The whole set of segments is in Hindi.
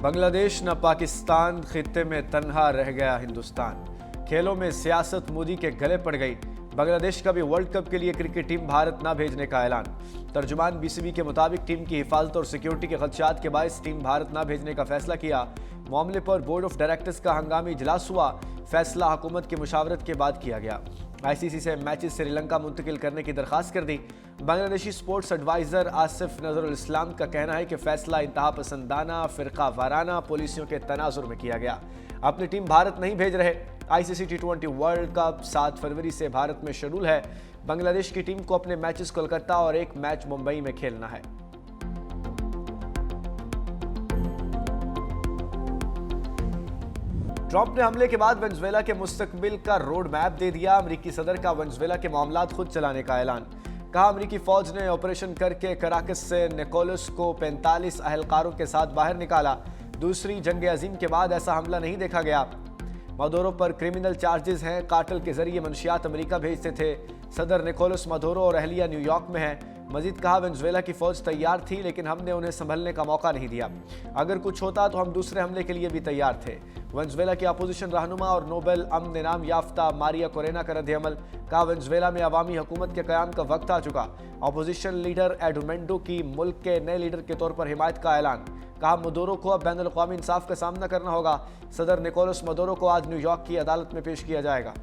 बांग्लादेश न पाकिस्तान, खित्ते में तन्हा रह गया हिंदुस्तान। खेलों में सियासत मोदी के गले पड़ गई। बांग्लादेश का भी वर्ल्ड कप के लिए क्रिकेट टीम भारत न भेजने का ऐलान। तर्जुमान बीसीबी के मुताबिक टीम की हिफाजत और सिक्योरिटी के खदशात के बायस टीम भारत न भेजने का फैसला किया। मामले पर बोर्ड ऑफ डायरेक्टर्स का हंगामी इजलास हुआ। फैसला हुकूमत की मुशावरत के बाद किया गया। आईसीसी से मैचेस श्रीलंका मुंतकिल करने की दरखास्त कर दी। बांग्लादेशी स्पोर्ट्स एडवाइजर आसिफ नजरुल इस्लाम का कहना है कि फैसला इंतहा पसंदाना, फिरका वाराना पॉलिसियों के तनाजुर में किया गया। अपनी टीम भारत नहीं भेज रहे। आईसीसी T20 वर्ल्ड कप 7 फरवरी से भारत में शेड्यूल है। बांग्लादेश की टीम को अपने मैचेस कोलकाता और एक मैच मुंबई में खेलना है। ट्रंप ने हमले के बाद वेनेजुएला के मुस्तकबिल का रोड मैप दे दिया। अमेरिकी सदर का वेनेजुएला के मामलात खुद चलाने का ऐलान। कहा, अमेरिकी फौज ने ऑपरेशन करके कराकस से निकोलस को 45 अहलकारों के साथ बाहर निकाला। दूसरी जंग अजीम के बाद ऐसा हमला नहीं देखा गया। मदोरो पर क्रिमिनल चार्जेस हैं। कार्टेल के जरिए मंशियात अमेरिका भेजते थे। सदर निकोलस मदोरो और अहलिया न्यूयॉर्क में है। मजीद कहा, वेनेजुएला की फौज तैयार थी लेकिन हमने उन्हें संभलने का मौका नहीं दिया। अगर कुछ होता तो हम दूसरे हमले के लिए भी तैयार थे। वेनेजुएला की अपोजिशन रहनुमा और नोबेल अमन इनाम याफ्ता मारिया कोरेना का रद्द-ए-अमल। कहा, वेनेजुएला में अवामी हुकूमत के क़याम का वक्त आ चुका। अपोजिशन लीडर एडुमेंडो की मुल्क के नए लीडर के तौर पर हिमायत का ऐलान। कहा, मदोरो को अब बैनुल-अक़वामी इंसाफ का सामना करना होगा। सदर निकोलस मदोरो को आज न्यूयॉर्क की अदालत में पेश किया जाएगा।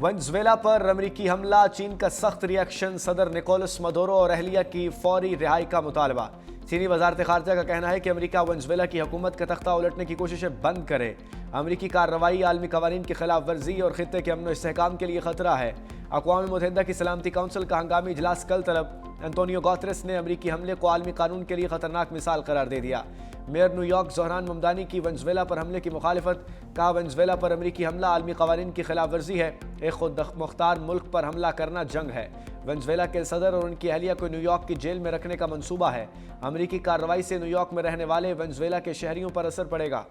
वेनेजुएला पर अमेरिकी हमला, चीन का सख्त रिएक्शन। सदर निकोलस मदोरो और अहलिया की फौरी रिहाई का मुतालबा। चीनी वजारत खारजा का कहना है कि अमेरिका वेनेजुएला की हुकूमत का तख्ता उलटने की कोशिशें बंद करे। अमेरिकी कार्रवाई आलमी कवानीन की खिलाफ वर्जी और खित्ते के अमन और इस्तेहकाम के लिए खतरा है। अक़वाम मुत्तहिदा की सलामती काउंसिल का हंगामी इजलास कल तलब। एंटोनियो गुतेरेस ने अमेरिकी हमले को आलमी कानून के लिए खतरनाक मिसाल करार दे दिया। मेयर न्यूयॉर्क ज़ोहरान ममदानी की वेनेजुएला पर हमले की मुखालिफत। कहा, वेनेजुएला पर अमेरिकी हमला आलमी कवानीन की खिलाफ वर्जी है। एक खुद मुख्तार मुल्क पर हमला करना जंग है। वेनेजुएला के सदर और उनकी अहलिया को न्यूयॉर्क की जेल में रखने का मंसूबा है। अमेरिकी कार्रवाई से न्यूयॉर्क में रहने वाले वेनेजुएला के शहरियों पर असर पड़ेगा।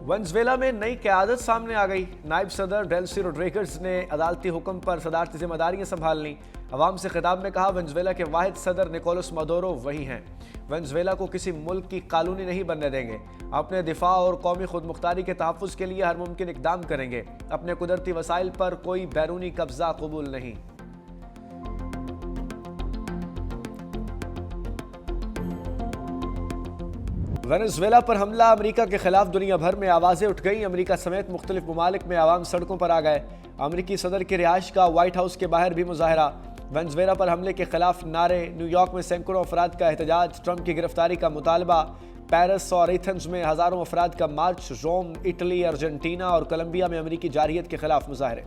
वेनेजुएला में नई क़यादत सामने आ गई। नायब सदर डेल्सी रोड्रिगेज ने अदालती हुक्म पर सदारती जिम्मेदारियां संभाल लीं। अवाम से खिताब में कहा, वेनेजुएला के वाहिद सदर निकोलस मदोरो वही हैं। वेनेजुएला को किसी मुल्क की कॉलोनी नहीं बनने देंगे। अपने दिफा और कौमी खुदमुख्तारी के तहफ़्फ़ुज़ के लिए हर मुमकिन इक़दाम करेंगे। अपने कुदरती वसाइल पर कोई बैरूनी कब्जा कबूल नहीं। वेनेजुएला पर हमला, अमेरिका के खिलाफ दुनिया भर में आवाज़ें उठ गई। अमेरिका समेत मुख्तलिफ ममालिक में आवाम सड़कों पर आ गए। अमेरिकी सदर की रिहाइश का व्हाइट हाउस के बाहर भी मुजाहरा। वेनेजुएला पर हमले के खिलाफ नारे। न्यूयॉर्क में सैकड़ों अफराद का एहतजाज। ट्रंप की गिरफ्तारी का मुतालबा। पेरिस और एथेंस में हज़ारों अफराद का मार्च। रोम, इटली, अर्जेंटीना और कोलंबिया में अमेरिकी जारहियत के खिलाफ मुजाहरे।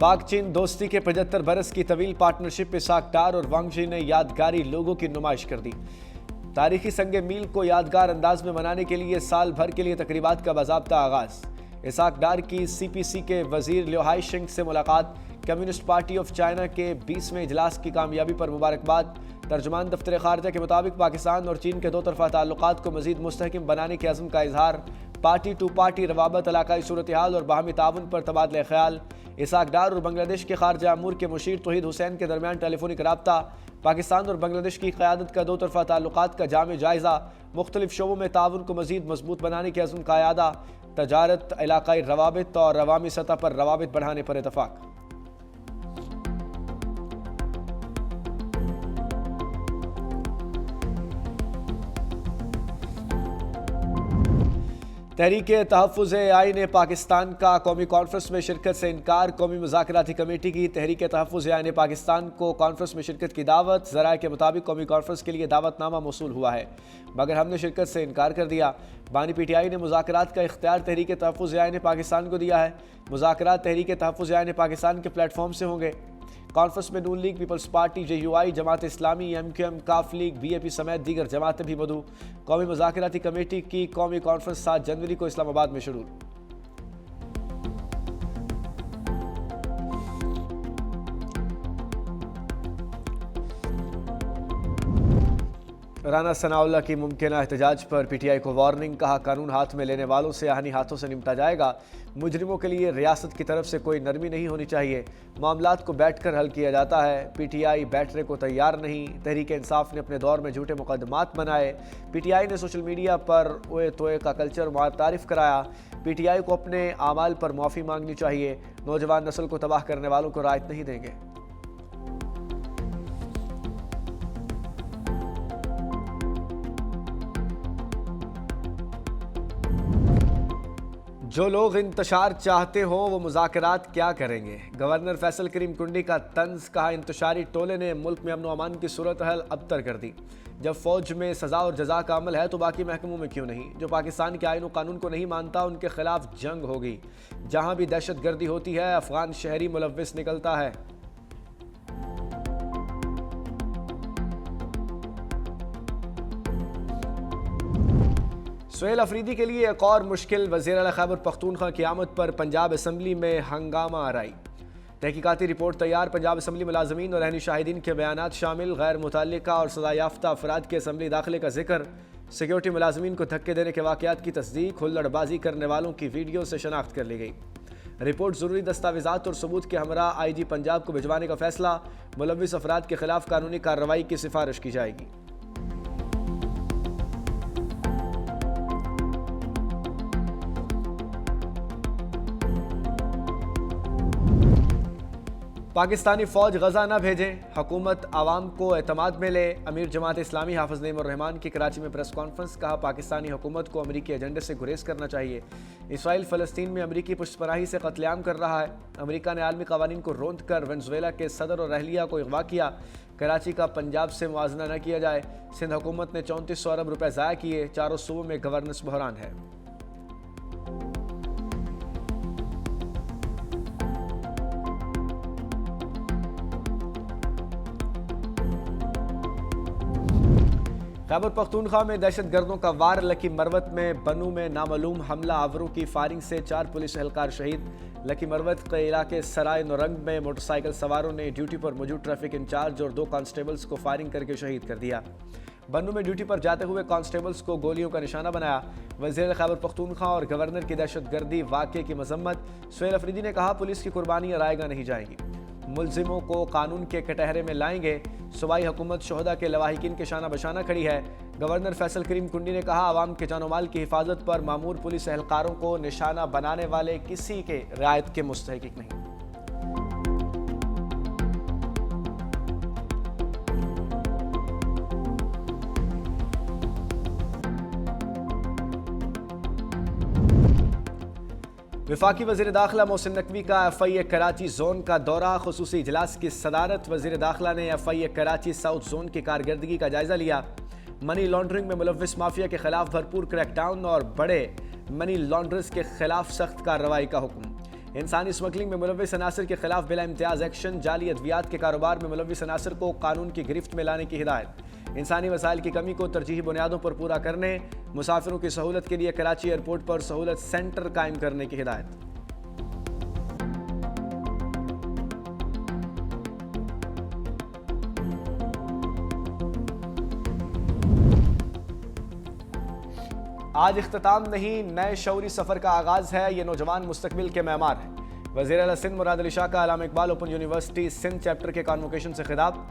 पाक चीन दोस्ती के 75 बरस की तवील पार्टनरशिप इसाक डार और वांग शी ने यादगारी लोगों की नुमाइश कर दी। तारीखी संगे मील को यादगार अंदाज में मनाने के लिए साल भर के लिए तकरीबात का बाज़ाब्ता आगाज। इसाक डार की CPC के वजीर लियो हाइशिंग से मुलाकात। कम्युनिस्ट पार्टी ऑफ चाइना के 20वें इजलास की कामयाबी पर मुबारकबाद। तर्जुमान दफ्तर खारजा के मुताबिक पाकिस्तान और चीन के दो तरफा ताल्लुकात को मजीद मुस्तहकम बनाने के अज़्म का इजहार। पार्टी टू पार्टी रवाबत, इलाकाई सूरत हाल और बाहमी ताउन पर तबादला ख्याल। इसाक डार और बांग्लादेश के खारजा अमूर के मुशीर तौहीद हुसैन के दरमियान टेलीफोनिक रब्ता। पाकिस्तान और बांग्लादेश की क़यादत का दो तरफा ताल्लुकात का जामे जायज़ा। मुख्तलिफ शोबों में ताउन को मजीद मजबूत बनाने के अज़्म का यादा। तजारत, इलाकाई रवाबित और अवामी सतह पर रवाबित बढ़ाने पर इतफाक़। तहरीक तहफ़्फ़ुज़ आईन पाकिस्तान का कौमी कॉन्फ्रेंस में शिरकत से इनकार। कौमी मुज़ाकराती कमेटी की तहरीक तहफ़्फ़ुज़ आईन पाकिस्तान को कॉन्फ्रेंस में शिरकत की दावत। ज़राए के मुताबिक कौमी कॉन्फ्रेंस के लिए दावतनामा मौसूल हुआ है मगर हमने शिरकत से इनकार कर दिया। बानी PTI ने मुज़ाकरात का इख्तियार तहरीक तहफ़्फ़ुज़ आईन पाकिस्तान को दिया है। मुज़ाकरात तहरीक तहफ़्फ़ुज़ आईन पाकिस्तान के प्लेटफॉर्म से होंगे। कॉन्फ्रेंस में नून league, peoples party, JUI, Jamaat Islami, MQM, काफ लीग, BAP समेत दीगर जमातें भी मदऊ। कौमी मुज़ाकराती कमेटी की कौमी कॉन्फ्रेंस 7 जनवरी को इस्लामाबाद में शुरू। राना सनाउल्लाह की मुमकिन एहतजाज पर PTI को वार्निंग, कहा कानून हाथ में लेने वालों से आहनी हाथों से निपटा जाएगा। मुजरिमों के लिए रियासत की तरफ से कोई नरमी नहीं होनी चाहिए, मामलात को बैठकर हल किया जाता है। PTI बैठने को तैयार नहीं। तहरीक इंसाफ ने अपने दौर में झूठे मुकदमात बनाए। PTI ने सोशल मीडिया पर ओए तोए का कल्चर तारीफ कराया। PTI को अपने आमाल पर माफ़ी मांगनी चाहिए। नौजवान नस्ल को तबाह करने वालों को रायत नहीं देंगे। जो लोग इंतशार चाहते हो वो मुज़ाकरात क्या करेंगे। गवर्नर फैसल करीम कुंडी का तंज, कहा इंतशारी टोले ने मुल्क में अमन व अमान की सूरत हाल अबतर कर दी। जब फौज में सज़ा और जजा का अमल है तो बाकी महकमों में क्यों नहीं। जो पाकिस्तान के आईन व कानून को नहीं मानता उनके खिलाफ जंग होगी। जहां भी दहशत गर्दी होती है अफगान शहरी मुलव्विस निकलता है। सुहेल अफरीदी के लिए एक और मुश्किल। वज़ीर आला खैबर पख्तूनख्वा की आमद पर पंजाब असम्बली में हंगामा आराई। तहकीकाती रिपोर्ट तैयार। पंजाब असम्बली मुलाजमीन और रहनी शाहिदीन के बयानात शामिल। गैर मुतल्लिका और सजा याफ्ता अफराद के असम्बली दाखिले का जिक्र। सिक्योरिटी मुलाजमीन को धक्के देने के वाक़यात की तस्दीक। हुल्लड़बाजी करने वालों की वीडियो से शनाख्त कर ली गई। रिपोर्ट ज़रूरी दस्तावेज़ात और सबूत के हमरा IG पंजाब को भिजवाने का फैसला। मुलव्विस अफराद के खिलाफ कानूनी कार्रवाई की सिफारिश की जाएगी। पाकिस्तानी फ़ौज गजा न भेजें, हुकूमत आवाम को एतमाद में ले। अमीर जमात इस्लामी हाफिज़ नईम रहमान की कराची में प्रेस कॉन्फ्रेंस, कहा पाकिस्तानी हुकूमत को अमरीकी एजेंडे से गुरेज करना चाहिए। इसराइल फ़लस्तीन में अमरीकी पुष्पनाही से कत्लेआम कर रहा है। अमरीका ने आलमी कवानीन को रोंद कर वेनेज़ुएला के सदर और अहलिया को अगवा किया। कराची का पंजाब से मुआवजा न किया जाए। सिंध हुकूमत ने 3400 अरब रुपये ज़ाया किए। चारों सूबों में गवर्नेंस बहरान है। खैबर पख्तूनख्वा में दहशत गर्दों का वार। लकी मरवत में बनू में नामालूम हमला आवरों की फायरिंग से 4 पुलिस एहलकार शहीद। लकी मरवत के इलाके सराय नौरंग में मोटरसाइकिल सवारों ने ड्यूटी पर मौजूद ट्रैफिक इंचार्ज और 2 कांस्टेबल्स को फायरिंग करके शहीद कर दिया। बनू में ड्यूटी पर जाते हुए कांस्टेबल्स को गोलियों का निशाना बनाया। वज़ीर खैबर पख्तूनख्वा और गवर्नर की दहशत गर्दी वाक़े की मजम्मत। सुहेल अफरीदी ने कहा पुलिस की कुर्बानियाँ रायगा नहीं जाएंगी, मुलजिमों को कानून के कटहरे में लाएंगे। सूबाई हुकूमत शोहदा के लवाहिकीन के शाना बशाना खड़ी है। गवर्नर फैसल करीम कुंडी ने कहा आवाम के जानो माल की हिफाजत पर मामूर पुलिस एहलकारों को निशाना बनाने वाले किसी के रियायत के मुस्तहिक नहीं। वफाकी वज़ीर दाखिला मोहसिन नकवी का FIA कराची जोन का दौरा। खुसूसी इजलास की सदारत। वज़ीर दाखिला ने FIA कराची साउथ जोन की कारकर्दगी का जायजा लिया। मनी लॉन्ड्रिंग में मुलव्विस माफिया के खिलाफ भरपूर क्रैकडाउन और बड़े मनी लॉन्ड्रर्स के खिलाफ सख्त कार्रवाई का हुक्म। इंसानी स्मगलिंग में मुलव्विस अनासर के खिलाफ बिला इम्तियाज एक्शन। जाली अद्वियात के कारोबार में मुलव्विस अनासर को कानून की गिरफ्त में लाने की हिदायत। इंसानी वसाइल की कमी को तरजीही बुनियादों पर पूरा करने। मुसाफिरों की सहूलत के लिए कराची एयरपोर्ट पर सहूलत सेंटर कायम करने की हिदायत। आज इख्तिताम नहीं, नए शौरी सफ़र का आगाज़ है। ये नौजवान मुस्तकबिल के मेमार हैं। वज़ीर आला सिंध मुराद अली शाह का Allama Iqbal Open University Sindh chapter के कॉन्वोकेशन से खिताब।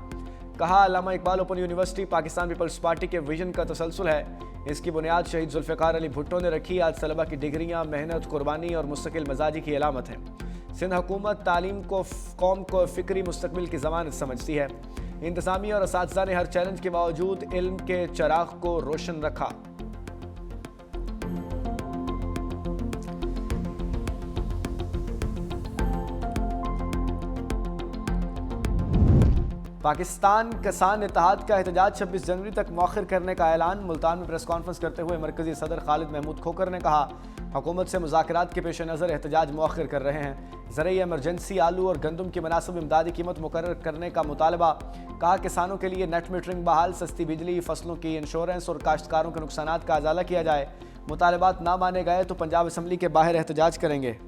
कहा अल्लामा इकबाल ओपन यूनिवर्सिटी पाकिस्तान पीपल्स पार्टी के विजन का तसलसल है। इसकी बुनियाद शहीद जुल्फ़िकार अली भुट्टो ने रखी। आज तलबा की डिग्रियाँ मेहनत, कुर्बानी और मुस्तकिल मजाजी की अलामत है। सिंध हुकूमत तालीम को कौम को फ़िक्री मुस्तकबिल की ज़मानत समझती है। इंतज़ामिया और असातिज़ा ने हर चैलेंज के बावजूद इल्म के चराग को रोशन रखा। पाकिस्तान किसान इत्तेहाद का एहतजाज 26 जनवरी तक मौखर करने का ऐलान। मुल्तान में प्रेस कॉन्फ्रेंस करते हुए मरकजी सदर खालिद महमूद खोकर ने कहा, हुकूमत से मुज़ाकरात के पेश नज़र एहतजाज मौखर कर रहे हैं। ज़रिए इमरजेंसी आलू और गंदम की मुनासिब इमदादी कीमत मुकर्रर करने का मुतालबा। कहा, किसानों के लिए नेट मीटरिंग बहाल, सस्ती बिजली, फसलों की इंश्योरेंस और काश्तकारों के नुकसानात का अजाला किया जाए। मुतालबात ना माने गए तो पंजाब असम्बली के बाहर एहतजाज करेंगे।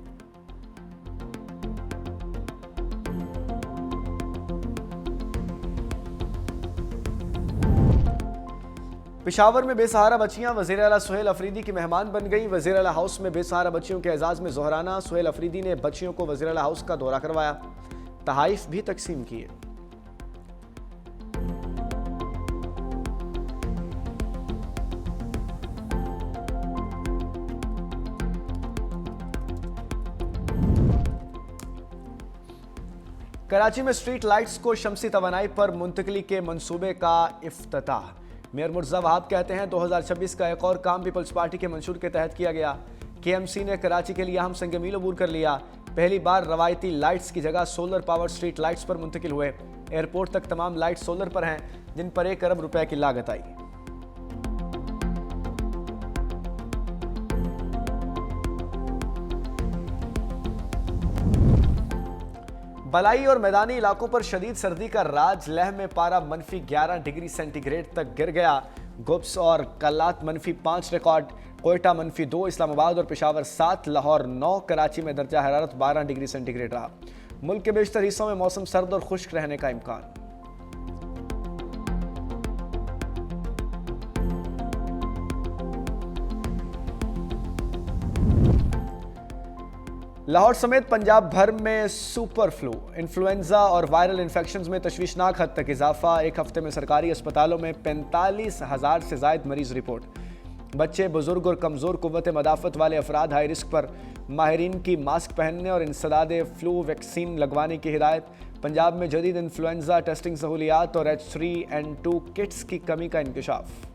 पेशावर में बेसहारा बच्चियां वज़ीर आला सुहेल अफरीदी की मेहमान बन गई। वज़ीर आला हाउस में बेसहारा बच्चियों के एजाज़ में ज़ोहराना। सुहेल अफरीदी ने बच्चियों को वज़ीर आला हाउस का दौरा करवाया, तहाइफ भी तकसीम किए। कराची में स्ट्रीट लाइट्स को शमसी तवानाई पर मुंतकली के मंसूबे का इफ्तिताह। मेयर मुर्तज़ा वहाब कहते हैं, 2026 का एक और काम पीपल्स पार्टी के मंशूर के तहत किया गया। KMC ने कराची के लिए अहम संग मील अबूर कर लिया। पहली बार रवायती लाइट्स की जगह सोलर पावर स्ट्रीट लाइट्स पर मुंतकिल हुए। एयरपोर्ट तक तमाम लाइट्स सोलर पर हैं, जिन पर 1 अरब रुपए की लागत आई। बलाई और मैदानी इलाकों पर शदीद सर्दी का राज। लेह में पारा -11 डिग्री सेंटीग्रेड तक गिर गया। गुब्स और कल्लात -5 रिकॉर्ड। कोयटा -2, इस्लामाबाद और पेशावर 7, लाहौर 9, कराची में दर्जा हरारत 12 डिग्री सेंटीग्रेड रहा। मुल्क के बेशतर हिस्सों में मौसम सर्द और खुश्क रहने का इम्कान। लाहौर समेत पंजाब भर में सुपर फ्लू, इन्फ्लुएंजा और वायरल इन्फेक्शंस में तशवीशनाक हद तक इजाफा। एक हफ्ते में सरकारी अस्पतालों में 45,000 से जायद मरीज रिपोर्ट। बच्चे, बुजुर्ग और कमज़ोर कुव्वत मदाफ़त वाले अफराद हाई रिस्क पर। माहिरीन की मास्क पहनने और इंसदादे फ्लू वैक्सीन लगवाने की हिदायत। पंजाब में जदीद इन्फ्लुएंजा टेस्टिंग सहूलियात और H3N2 किट्स की कमी का इंकशाफ।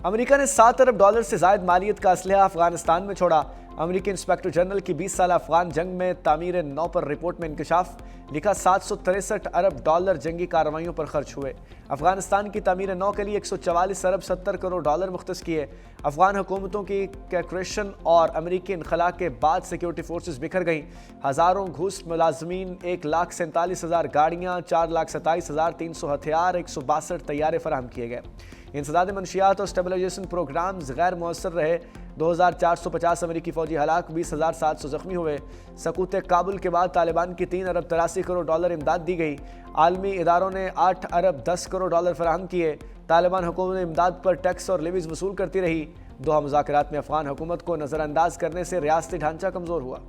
अमेरिका ने 7 अरब डॉलर से जायद मालियत का असलहा अफगानिस्तान में छोड़ा। अमेरिकी इंस्पेक्टर जनरल की 20 साल अफगान जंग में तामीर 9 पर रिपोर्ट में इंकशाफ। लिखा, 763 अरब डॉलर जंगी कार्रवाइयों पर खर्च हुए। अफगानिस्तान की तामीर 9 के लिए 144 अरब 70 करोड़ डॉलर मुख्तस किए। अफगान हुकूमतों की कैक्रेशन और अमेरिकी इनखला के बाद सिक्योरिटी फोर्सेस बिखर गईं। हज़ारों घूस मुलाजमीन, 1,47,000 गाड़ियाँ, 4,27,300 हथियार, 162 तैयारे फराहम किए गए। इंसदाद मनशियात और स्टेबलाइजेशन प्रोग्राम्स गैर मौसर रहे। 2,450 अमेरिकी फौजी हलाक, 20,700 जख्मी हुए। सकूत काबुल के बाद तालिबान की 3 अरब 83 करोड़ डॉलर इमदाद दी गई। आलमी इदारों ने 8 अरब 10 करोड़ डॉलर फराहम किए। तालिबान हुकूमत इमदाद पर टैक्स और लेवीज वसूल करती रही। दोहा मुज़ाकरात में अफगान हुकूमत को नज़रअंदाज करने से रियासती ढांचा कमज़ोर हुआ।